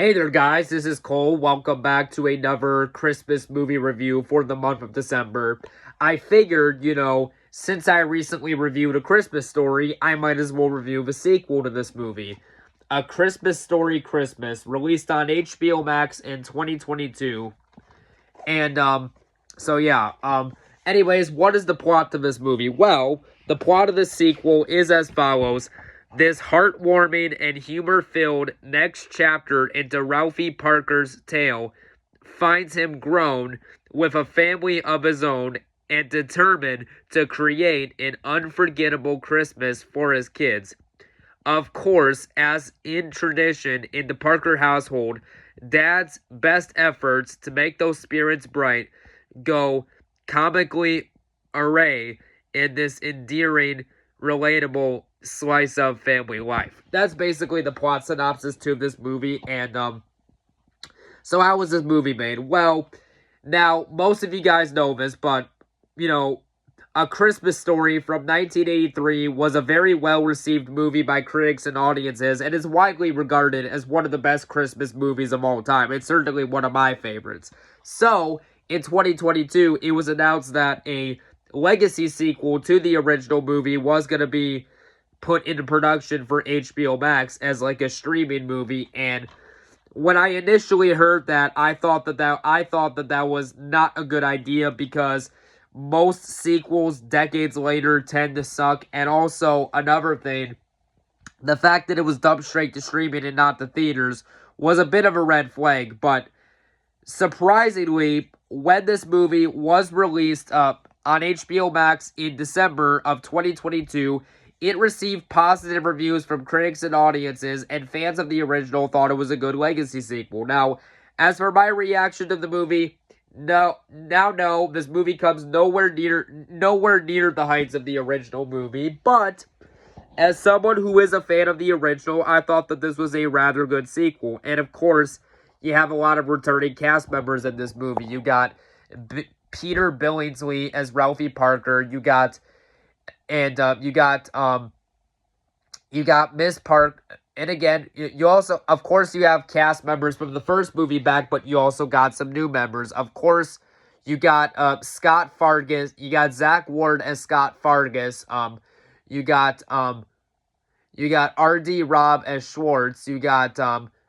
Hey there, guys. This is Cole. Welcome back to another Christmas movie review for the month of December. I figured, since I recently reviewed A Christmas Story, I might as well review the sequel to this movie. A Christmas Story Christmas, released on HBO Max in 2022. And, anyways, what is the plot to this movie? Well, the plot of the sequel is as follows. This heartwarming and humor-filled next chapter into Ralphie Parker's tale finds him grown with a family of his own and determined to create an unforgettable Christmas for his kids. Of course, as in tradition in the Parker household, Dad's best efforts to make those spirits bright go comically array in this endearing, relatable slice of family life. That's basically the plot synopsis to this movie. And so how was this movie made? Well, now most of you guys know this, but A Christmas Story from 1983 was a very well-received movie by critics and audiences, and is widely regarded as one of the best Christmas movies of all time. It's certainly one of my favorites. So, in 2022, it was announced that a legacy sequel to the original movie was going to be put into production for HBO Max as like a streaming movie. And when I initially heard that, I thought that was not a good idea, because most sequels decades later tend to suck. And also, another thing, the fact that it was dumped straight to streaming and not to theaters was a bit of a red flag. But surprisingly, when this movie was released on HBO Max in December of 2022, it received positive reviews from critics and audiences, and fans of the original thought it was a good legacy sequel. Now, as for my reaction to the movie, no, this movie comes nowhere near the heights of the original movie, but as someone who is a fan of the original, I thought that this was a rather good sequel. And of course, you have a lot of returning cast members in this movie. You got Peter Billingsley as Ralphie Parker. You got Miss Park. And again, you also, of course, you have cast members from the first movie back, but you also got some new members. Of course, you got Scott Fargus. You got Zach Ward as Scott Fargus. You got R.D. Robb as Schwartz. You got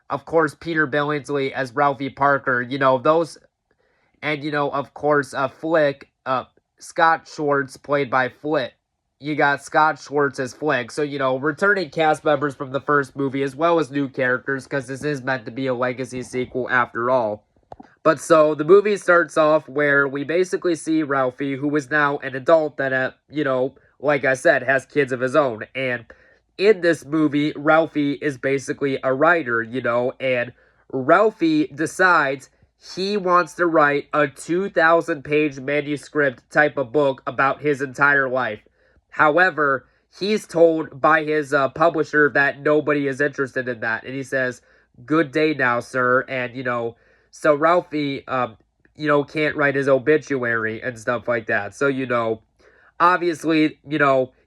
of course, Peter Billingsley as Ralphie Parker. Of course, Flick, Scott Schwartz, played by Flick. You got Scott Schwartz as Flick. So, returning cast members from the first movie, as well as new characters, because this is meant to be a legacy sequel after all. But so, the movie starts off where we basically see Ralphie, who is now an adult that, like I said, has kids of his own. And in this movie, Ralphie is basically a writer, and Ralphie decides he wants to write a 2,000-page manuscript type of book about his entire life. However, he's told by his publisher that nobody is interested in that. And he says, "Good day now, sir." And, so Ralphie, can't write his obituary and stuff like that. So, obviously,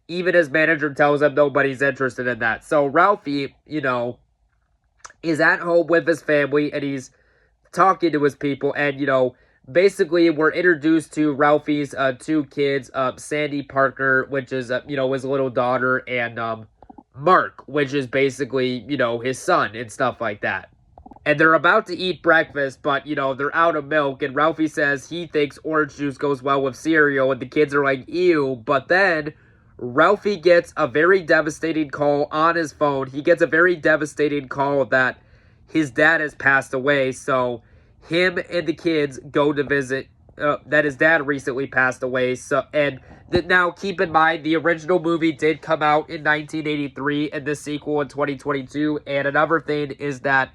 even his manager tells him nobody's interested in that. So Ralphie, is at home with his family, and he's talking to his people. And, basically, we're introduced to Ralphie's two kids, Sandy Parker, which is, his little daughter, and Mark, which is basically, his son and stuff like that. And they're about to eat breakfast, but, they're out of milk, and Ralphie says he thinks orange juice goes well with cereal, and the kids are like, ew. But then Ralphie gets a very devastating call on his phone. He gets a very devastating call that his dad has passed away, so him and the kids go to visit that his dad recently passed away. So, and now keep in mind, the original movie did come out in 1983 and the sequel in 2022. And another thing is that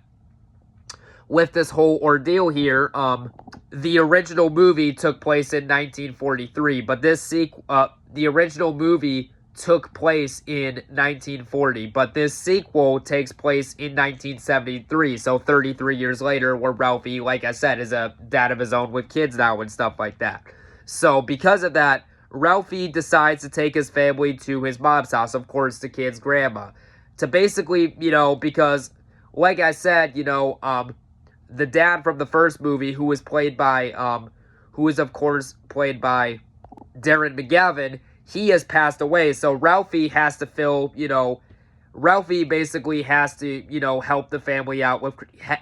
with this whole ordeal here, the original movie took place in 1943, but the original movie took place in 1940, but this sequel takes place in 1973, so 33 years later, where Ralphie, like I said, is a dad of his own with kids now and stuff like that. So because of that, Ralphie decides to take his family to his mom's house, of course, the kid's grandma, to basically, because like I said, the dad from the first movie, who is of course played by Darren McGavin, he has passed away. So Ralphie basically has to, help the family out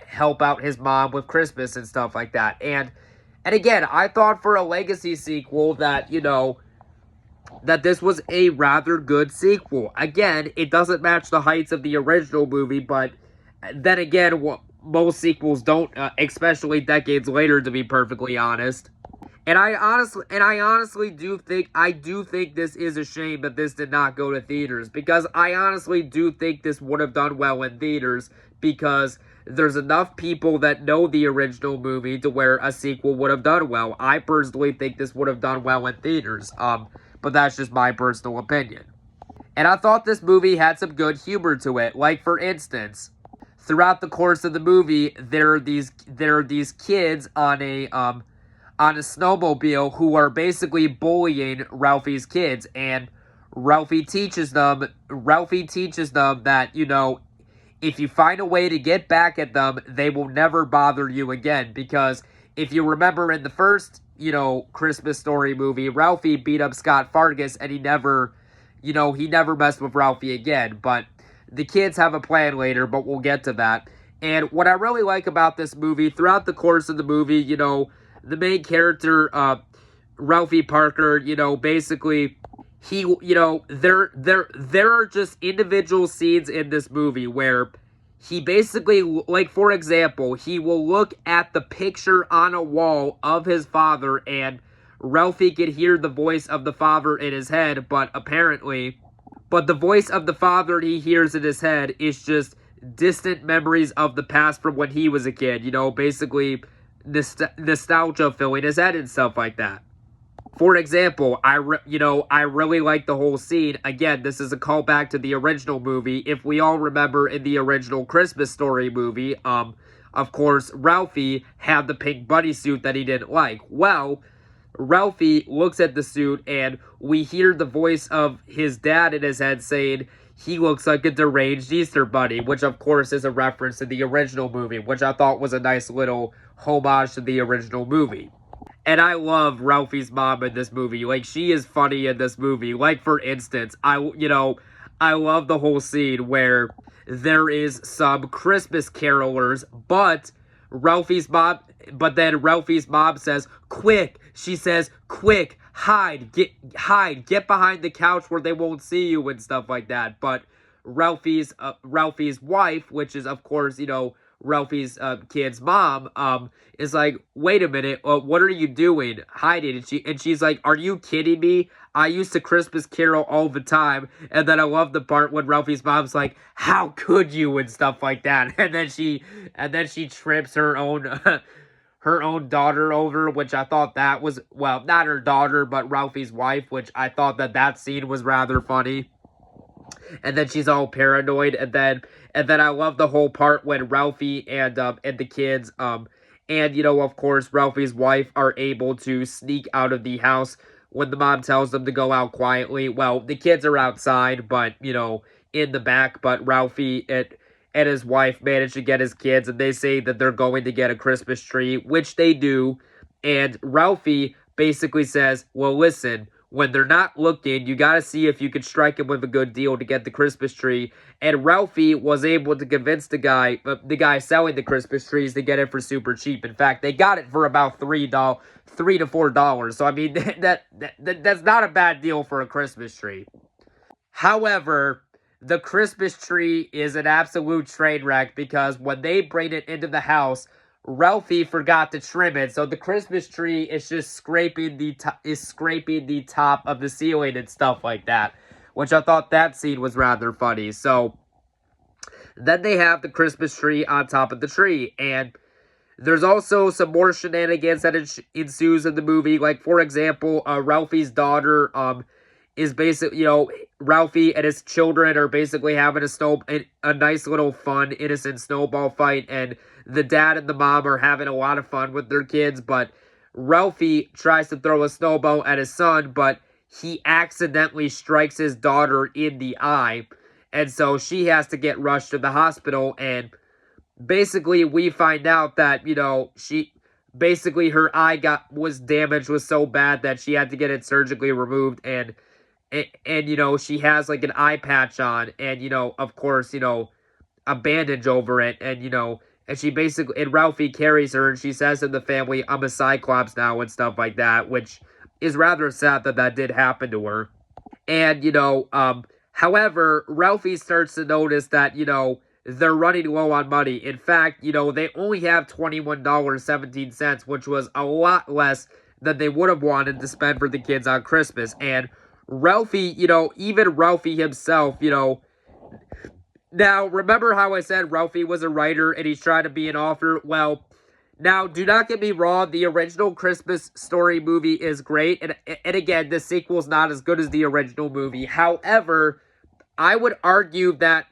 help out his mom with Christmas and stuff like that. And again, I thought for a legacy sequel that, that this was a rather good sequel. Again, it doesn't match the heights of the original movie, but then again, most sequels don't, especially decades later, to be perfectly honest. And I honestly do think this is a shame that this did not go to theaters, because I honestly do think this would have done well in theaters, because there's enough people that know the original movie to where a sequel would have done well. I personally think this would have done well in theaters. But that's just my personal opinion. And I thought this movie had some good humor to it. Like, for instance, throughout the course of the movie, there are these kids on a snowmobile who are basically bullying Ralphie's kids, and Ralphie teaches them that, if you find a way to get back at them, they will never bother you again. Because if you remember in the first, Christmas Story movie, Ralphie beat up Scott Fargus, and he never messed with Ralphie again. But the kids have a plan later, but we'll get to that. And what I really like about this movie, throughout the course of the movie, the main character, Ralphie Parker, basically, there are just individual scenes in this movie where he basically, like, for example, he will look at the picture on a wall of his father, and Ralphie could hear the voice of the father in his head, but the voice of the father he hears in his head is just distant memories of the past from when he was a kid, basically nostalgia filling his head and stuff like that. For example, I really like the whole scene. Again, this is a callback to the original movie. If we all remember, in the original Christmas Story movie, of course, Ralphie had the pink bunny suit that he didn't like. Well, Ralphie looks at the suit, and we hear the voice of his dad in his head saying, "He looks like a deranged Easter bunny," which of course is a reference to the original movie, which I thought was a nice little homage to the original movie. And I love Ralphie's mom in this movie. Like, she is funny in this movie. Like, for instance, I love the whole scene where there is some Christmas carolers, but then Ralphie's mom says, "Quick," she says, "Quick, hide, get behind the couch where they won't see you," and stuff like that. But Ralphie's wife, which is, of course, Ralphie's kid's mom, is like, "Wait a minute, what are you doing? Hiding?" And she's like, "Are you kidding me? I used to Christmas carol all the time." And then I love the part when Ralphie's mom's like, "How could you?" and stuff like that. And then she trips her own her own daughter over, which I thought that was, well, not her daughter, but Ralphie's wife, which I thought that scene was rather funny. And then she's all paranoid, and then I love the whole part when Ralphie and the kids and of course Ralphie's wife are able to sneak out of the house when the mom tells them to go out quietly. Well, the kids are outside, but in the back, but Ralphie and his wife manage to get his kids, and they say that they're going to get a Christmas tree, which they do. And Ralphie basically says, "Well, listen, when they're not looking, you gotta see if you can strike him with a good deal to get the Christmas tree." And Ralphie was able to convince the guy selling the Christmas trees, to get it for super cheap. In fact, they got it for about $3 to $4. So I mean, that's not a bad deal for a Christmas tree. However, the Christmas tree is an absolute train wreck, because when they bring it into the house, Ralphie forgot to trim it, so the Christmas tree is just scraping the top of the ceiling and stuff like that, which I thought that scene was rather funny. So then they have the Christmas tree on top of the tree, and there's also some more shenanigans that ensues in the movie. Like, for example, Ralphie's daughter is basically, Ralphie and his children are basically having a nice little fun, innocent snowball fight, and the dad and the mom are having a lot of fun with their kids, but Ralphie tries to throw a snowball at his son, but he accidentally strikes his daughter in the eye, and so she has to get rushed to the hospital, and basically we find out that, she basically her eye was damaged, was so bad that she had to get it surgically removed, and she has like an eye patch on, and of course, a bandage over it, and she basically, and Ralphie carries her, and she says to the family, "I'm a Cyclops now," and stuff like that, which is rather sad that did happen to her. And, however, Ralphie starts to notice that, they're running low on money. In fact, they only have $21.17, which was a lot less than they would have wanted to spend for the kids on Christmas. And Ralphie, even Ralphie himself, now remember how I said Ralphie was a writer and he's trying to be an author? Well, now, do not get me wrong, the original Christmas Story movie is great, and again, the sequel's not as good as the original movie. However, I would argue that,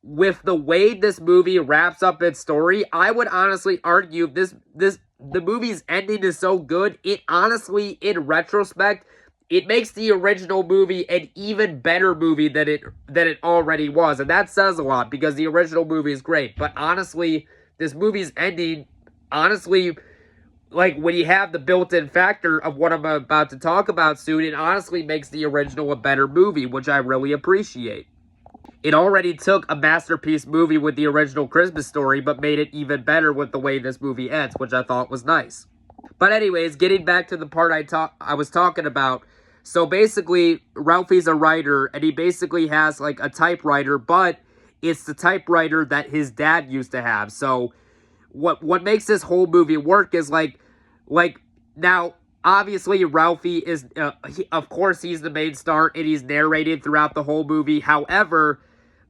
with the way this movie wraps up its story, I would honestly argue the movie's ending is so good, it honestly, in retrospect, it makes the original movie an even better movie than it already was, and that says a lot, because the original movie is great, but honestly, this movie's ending, honestly, like, when you have the built-in factor of what I'm about to talk about soon, it honestly makes the original a better movie, which I really appreciate. It already took a masterpiece movie with the original Christmas Story, but made it even better with the way this movie ends, which I thought was nice. But anyways, getting back to the part I was talking about, so basically, Ralphie's a writer, and he basically has, like, a typewriter, but it's the typewriter that his dad used to have. So what makes this whole movie work is like now, obviously Ralphie is of course he's the main star and he's narrated throughout the whole movie. However,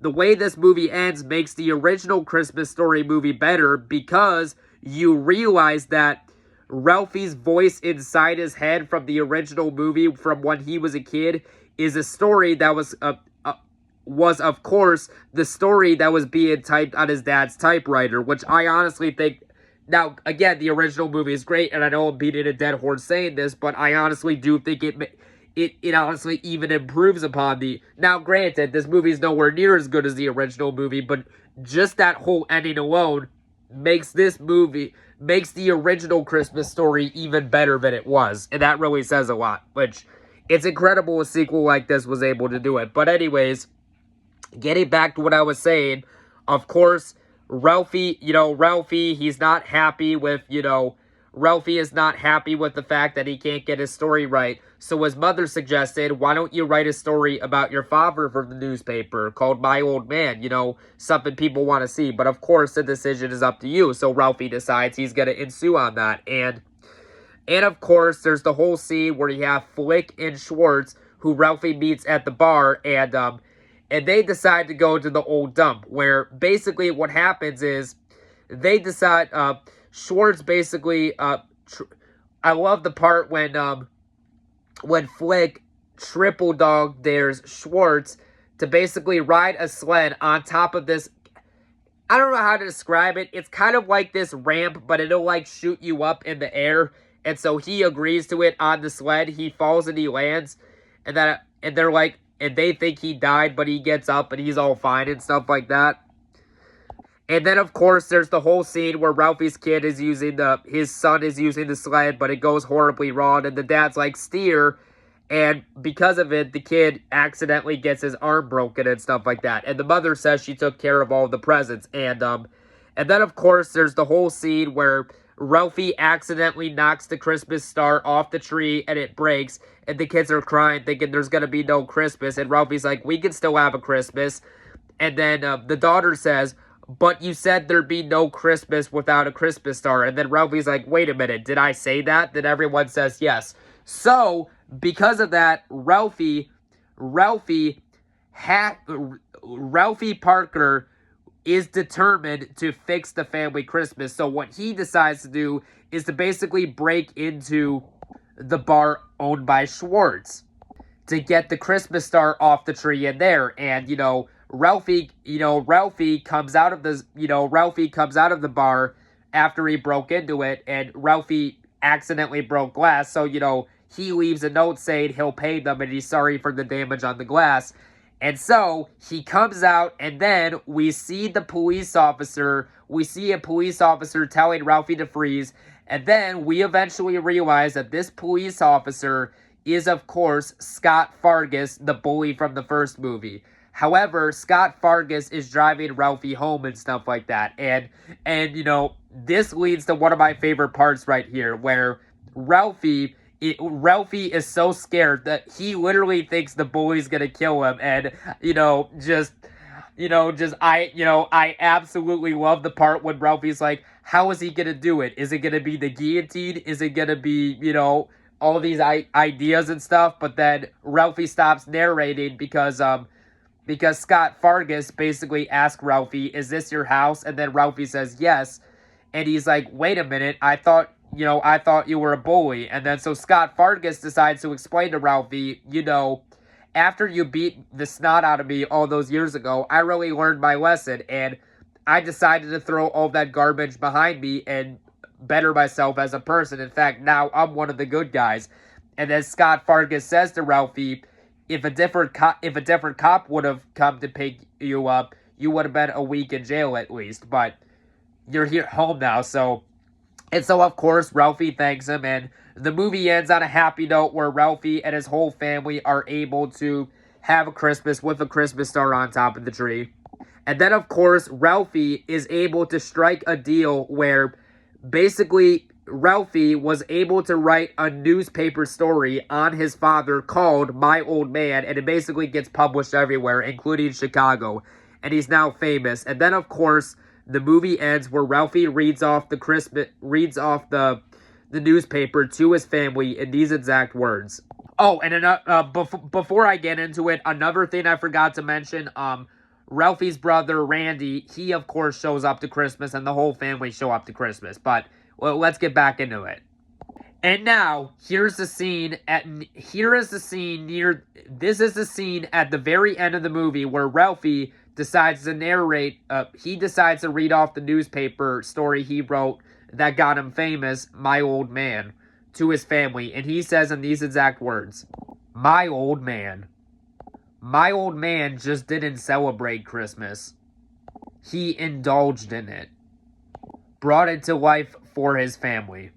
the way this movie ends makes the original Christmas Story movie better, because you realize that Ralphie's voice inside his head from the original movie from when he was a kid is a story that was, of course, the story that was being typed on his dad's typewriter, which I honestly think, now, again, the original movie is great, and I know I'm beating a dead horse saying this, but I honestly do think it honestly even improves upon now, granted, this movie is nowhere near as good as the original movie, but just that whole ending alone makes the original Christmas Story even better than it was, and that really says a lot, which, it's incredible a sequel like this was able to do it. But anyways, getting back to what I was saying, of course, Ralphie, he's not happy with, Ralphie is not happy with the fact that he can't get his story right. So his mother suggested, why don't you write a story about your father for the newspaper called My Old Man, something people want to see. But of course, the decision is up to you. So Ralphie decides he's going to ensue on that. And of course, there's the whole scene where you have Flick and Schwartz, who Ralphie meets at the bar, and they decide to go to the old dump, where basically what happens is they decide, Schwartz basically, I love the part when Flick triple dog dares Schwartz to basically ride a sled on top of this, I don't know how to describe it, it's kind of like this ramp, but it'll like shoot you up in the air, and so he agrees to it on the sled, he falls and he lands, and they're like, and they think he died, but he gets up and he's all fine and stuff like that. And then, of course, there's the whole scene where Ralphie's kid is his son is using the sled, but it goes horribly wrong, and the dad's like, steer, and because of it, the kid accidentally gets his arm broken and stuff like that. And the mother says she took care of all the presents, and then, of course, there's the whole scene where Ralphie accidentally knocks the Christmas star off the tree and it breaks, and the kids are crying thinking there's going to be no Christmas, and Ralphie's like, we can still have a Christmas. And then the daughter says, but you said there'd be no Christmas without a Christmas star. And then Ralphie's like, wait a minute, did I say that? Then everyone says yes. So, because of that, Ralphie Parker is determined to fix the family Christmas. So what he decides to do is to basically break into the bar owned by Schwartz to get the Christmas star off the tree in there. And, Ralphie comes out of the bar after he broke into it, and Ralphie accidentally broke glass. So, he leaves a note saying he'll pay them and he's sorry for the damage on the glass. And so he comes out, and then we see a police officer telling Ralphie to freeze. And then we eventually realize that this police officer is, of course, Scott Fargus, the bully from the first movie. However, Scott Fargus is driving Ralphie home and stuff like that. And this leads to one of my favorite parts right here, where Ralphie is so scared that he literally thinks the bully's gonna kill him, and I absolutely love the part when Ralphie's like, how is he gonna do it? Is it gonna be the guillotine? Is it gonna be all these ideas and stuff? But then Ralphie stops narrating because Scott Fargus basically asked Ralphie, "Is this your house?" And then Ralphie says yes, and he's like, "Wait a minute, I thought you were a bully." And then so Scott Fargus decides to explain to Ralphie, after you beat the snot out of me all those years ago, I really learned my lesson, and I decided to throw all that garbage behind me and better myself as a person. In fact, now I'm one of the good guys. And then Scott Fargus says to Ralphie, if a different cop would have come to pick you up, you would have been a week in jail at least. But you're here home now, so. And so, of course, Ralphie thanks him, and the movie ends on a happy note where Ralphie and his whole family are able to have a Christmas with a Christmas star on top of the tree. And then, of course, Ralphie is able to strike a deal where basically Ralphie was able to write a newspaper story on his father called My Old Man, and it basically gets published everywhere, including Chicago. And he's now famous. And then, of course, the movie ends where Ralphie reads off the newspaper to his family in these exact words. Oh, and before I get into it, another thing I forgot to mention, Ralphie's brother Randy, he of course shows up to Christmas, and the whole family show up to Christmas. But let's get back into it. And now, this is the scene at the very end of the movie where Ralphie decides to read off the newspaper story he wrote that got him famous, My Old Man, to his family. And he says in these exact words, My old man just didn't celebrate Christmas. He indulged in it. Brought it to life for his family.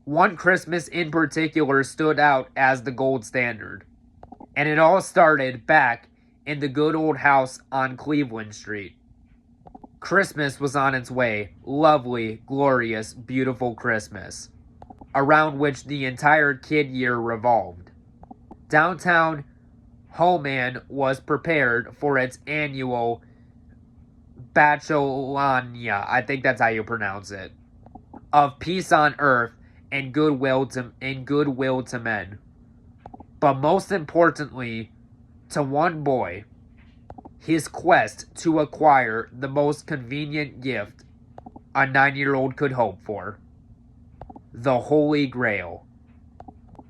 One Christmas in particular stood out as the gold standard. And it all started back in the good old house on Cleveland Street. Christmas was on its way. Lovely, glorious, beautiful Christmas, around which the entire kid year revolved. Downtown Homan was prepared for its annual Bachelania, I think that's how you pronounce it, of peace on earth and goodwill to men. But most importantly, to one boy, his quest to acquire the most convenient gift a 9-year-old could hope for. The Holy Grail.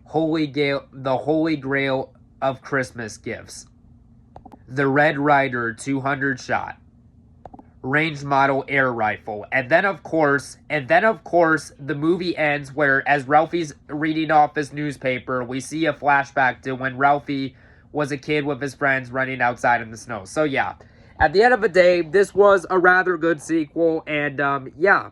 The Holy Grail of Christmas gifts. The Red Ryder 200 shot. Range model air rifle. And then of course the movie ends where, as Ralphie's reading off his newspaper, we see a flashback to when Ralphie was a kid with his friends running outside in the snow. So yeah, at the end of the day, this was a rather good sequel, and yeah,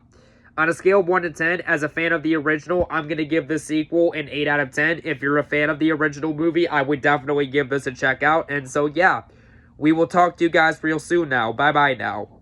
on a scale of 1 to 10, as a fan of the original, I'm going to give this sequel an 8 out of 10. If you're a fan of the original movie, I would definitely give this a check out. And so yeah, we will talk to you guys real soon now. Bye bye now.